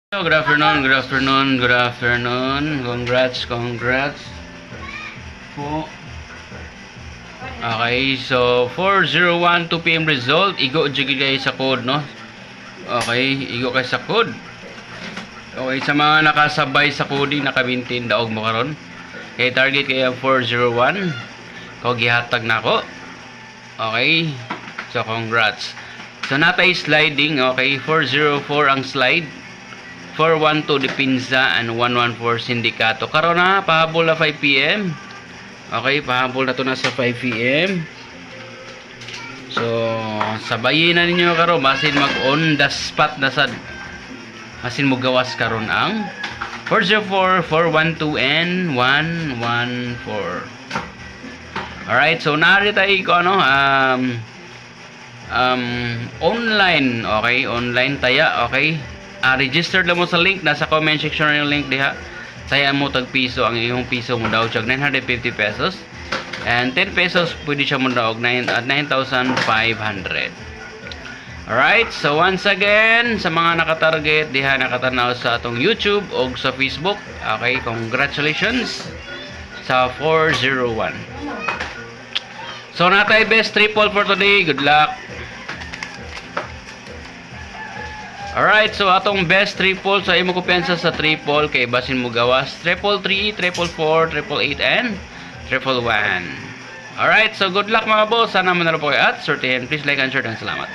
Hello, good afternoon, good afternoon, good afternoon. Congrats po. Okay, so 4:01 2 PM result. Igo jud kayo sa code, no? Okay, igo kayo sa code. Okay, sa mga nakasabay sa coding, naka-maintain daog mo karon. Okay, target kayo 4:01. Kau gihatag nako. Okay. So congrats. So natay sliding, okay, 404 ang slide. 412 Dipinza and 114 Sindikato. Karon na pahabol na 5 PM. Okay, pahabol na to na sa 5 PM. So, sabayin na ninyo karon basin mag on the spot na sad. Basin mo gawas karon ang 404, 412 and 114. Alright, so nari tayo ko online, okay, online taya, okay. Register lang mo sa link, nasa comment section na yung link diha. Saya mo tag piso, ang iyong piso mo daw siya 950 pesos. And 10 pesos pwede siya mo daw 9,500. Alright, so once again, sa mga nakatarget diha nakatanaw sa atong YouTube o sa Facebook, okay, congratulations sa 401. So natay best triple for today. Good luck. Alright, so atong best triple sa imo kumpiyansa sa triple kay basin mo gawas 333, 444, 888 and 111. Alright, so good luck mga boss. Sana manalo po kayo at sortihin. Please like and share and salamat.